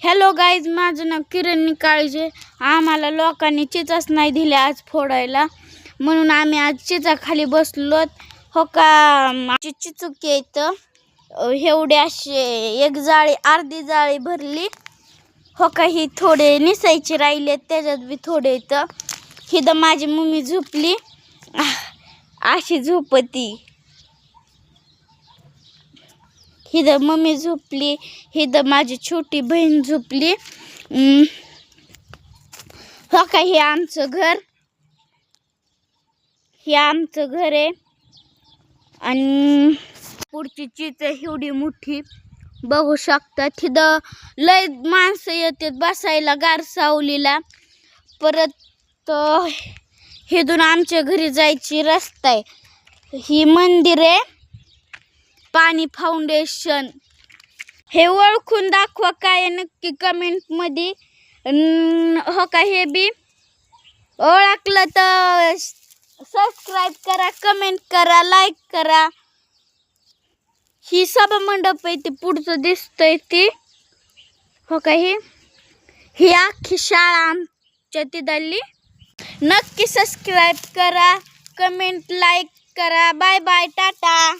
Hello guys, माझं नाव किरण काळजे. आम्हाला लोकांनी चिचाच नाही दिल्या आज फोडायला, म्हणून आम्ही आज चिचाखाली बसलोत. हो का, आमची चिचुकी येतं एवढी अशी एक जाळी अर्धी जाळी भरली. हो का, ही थोडे निसायचे राहिले, त्याच्यात बी थोडे येतं. हिथं माझी मम्मी झोपली, अशी झोपती. हिथं मम्मी झोपली, हिथं माझी छोटी बहीण झोपली. हो का, हे आमचं घर, हे आमचं घर आहे. आणि पुढची चीच एवढी मोठी बघू शकता. तिथं लय माणसं येतात बसायला गार सावलीला. परत हिथून आमच्या घरी जायची रस्ता आहे. ही मंदिर आहे पाणी फाउंडेशन. हे ओळखून दाखवा काय नक्की कमेंट मध्ये. हो का, हे बी ओळखलं तर सबस्क्राईब करा, कमेंट करा, लाईक करा. ही सभा मंडप आहे, ते पुढचं दिसतंय ते. हो का, ही अख्खी शाळा आमच्या तिथली. नक्की सबस्क्राईब करा, कमेंट लाईक करा. Bye bye, Tata.